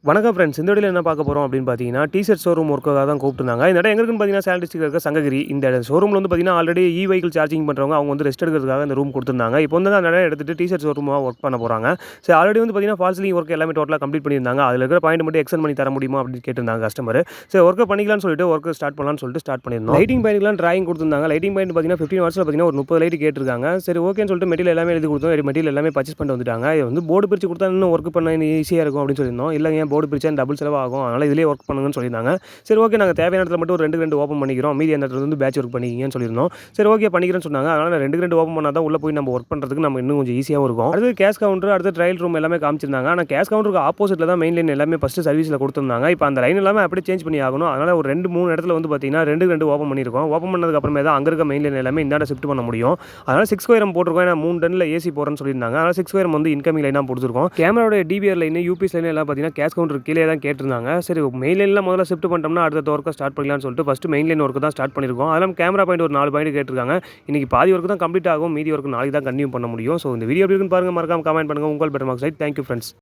வணக்கம் ஃப்ரெண்ட்ஸ். இந்த வீடியோல என்ன பார்க்க போறோம் அப்படின்னு பார்த்தீங்கன்னா, ஷர்ட் ஷோரூம் ஒர்க்காக தான் கூப்பிட்டுருந்தாங்க. இந்த இடம் எங்க இருக்குன்னு பார்த்தீங்கன்னா, சேலம் டிஸ்ட்ரிக்ட்ல இருக்க சங்ககிரி. இந்த ஷோரூம்ல வந்து பார்த்தீங்கன்னா, ஆல்ரெடி வெஹிக்கிள் சார்ஜிங் பண்றவங்க அவங்க வந்து ரெஸ்ட் எடுக்கிறதுக்காக இந்த ரூம் கொடுத்துருந்தாங்க. இப்போ வந்து அந்த இடம் எடுத்துட்டு ஷர்ட் ஷோரூமா ஒர்க் பண்ண போறாங்க. சரி, ஆல்ரெடி வந்து பார்த்தீங்கன்னா, ஃபால் சீலிங் ஒர்க் எல்லாமே டோட்டலா கம்ப்ளீட் பண்ணியிருந்தாங்க. அதில இருக்கிற பாயிண்ட் மட்டும் எக்ஸ்டெண்ட் பண்ணி தர முடியுமா அப்படின்னு கேட்டிருந்தாங்க கஸ்டமர். சரி, ஒர்க்க பண்ணிக்கலாம்னு சொல்லிட்டு ஒர்க் ஸ்டார்ட் பண்ணலாம்னு சொல்லிட்டு ஸ்டார்ட் பண்ணியிருந்தோம். லைட்டிங் பாயிண்ட்லாம் டிராயிங் கொடுத்துருந்தாங்க. லைட்டிங் பாயிண்ட் பார்த்தீங்கன்னா 15 வாட்ஸ்ல பார்த்தீங்கன்னா ஒரு 30 லைட் கேட்டிருக்காங்க. சரி, ஓகேன்னு சொல்லிட்டு மெட்டீரியல் எல்லாமே எழுதி கொடுத்தோம். மெட்டீரியல் எல்லாமே பர்ச்சேஸ் பண்ணிட்டு வந்துட்டாங்க. இது வந்து போர்டு பிரிச்சு கொடுத்தா இன்னும் ஒர்க் பண்ண ஈஸியா இருக்கும் அப்படின்னு சொல்லியிருந்தோம். இல்லைங்க, போர்டு பிரிச்சா டபுள் செலவாகும். அதனால இதிலேயே ஒர்க் பண்ணுங்கன்னு சொல்லியிருந்தாங்க. சரி, ஓகே, நாங்கள் தேவையான இடத்துல மட்டும் ஒரு 2 ஓப்பன் பண்ணிக்கிறோம். மீதி அந்த இடத்துல வந்து பேட்ச் ஒர்க் பண்ணிக்கிங்கன்னு சொல்லியிருந்தோம். சரி, ஓகே, பண்ணிக்கிறேன்னு சொன்னாங்க. அதனால நான் 2 ஓப்பன் பண்ணா தான் உள்ள போய் நம்ம ஒர்க் பண்ணுறதுக்கு நம்ம இன்னும் கொஞ்சம் ஈஸியாகவும் இருக்கும். அடுத்து கேஷ் கவுண்டர், அடுத்து ட்ரையல் ரூம் எல்லாமே காமிச்சிருந்தாங்க. ஆனால் கேஷ் கவுண்டருக்கு ஆப்போசிட்டில் தான் மெயின் லைன் எல்லாமே ஃபஸ்ட்டு சர்வீஸில் கொடுத்துருந்தாங்க. இப்போ அந்த லைன் எல்லாமே அப்படியே சேஞ்ச் பண்ணி ஆகணும். அதனால் ஒரு 2-3 இடத்துல வந்து பார்த்தீங்கன்னா 2 ஓப்பன் பண்ணியிருக்கோம். ஓப்பன் பண்ணதுக்கு அப்புறமே தான் அங்கே இருக்க மெயின் லைன் எல்லாமே இந்த இடம் ஷிஃப்ட் பண்ண முடியும். அதனால் 6 ஒயரம் போட்டிருக்கோம். ஏன்னா 3 டன்னில் ஏசி போகிறேன்னு சொல்லியிருந்தாங்க. அதனால் 6 ஒயரம் வந்து இன்கமிங் லைனாக கொடுத்துருக்கோம். கேமராவோட டிபிஆர் லைன், யூபிஎஸ் லைன் எல்லாம் பார்த்தீங்கன்னா கேஷ் கவுண்டர் கீழே தான் கேட்டிருந்தாங்க. சரி, மெயின் லைன்லாம் முதல்ல ஷிஃப்ட் பண்ணிட்டோம்னா அடுத்த ஒர்க்கை ஸ்டார்ட் பண்ணலாம்னு சொல்லிட்டு ஃபஸ்ட்டு மெயின் லைன் ஒர்க்கு தான் ஸ்டார்ட் பண்ணியிருக்கோம். அதெல்லாம் கேமரா பாயிண்ட் ஒரு 4 பாயிண்ட் கேட்டிருக்காங்க. இன்னைக்கு பாதி ஒர்க்கு தான் கம்ப்ளீட் ஆகும். மீதி ஒர்க்கு நாளைக்கு தான் கன்டினியூ பண்ண முடியும். ஸோ இந்த வீடியோ எப்படி இருக்குன்னு பாருங்கள். மறக்காம கமெண்ட் பண்ணுங்கள். உங்கள் better marks right. Thank you friends.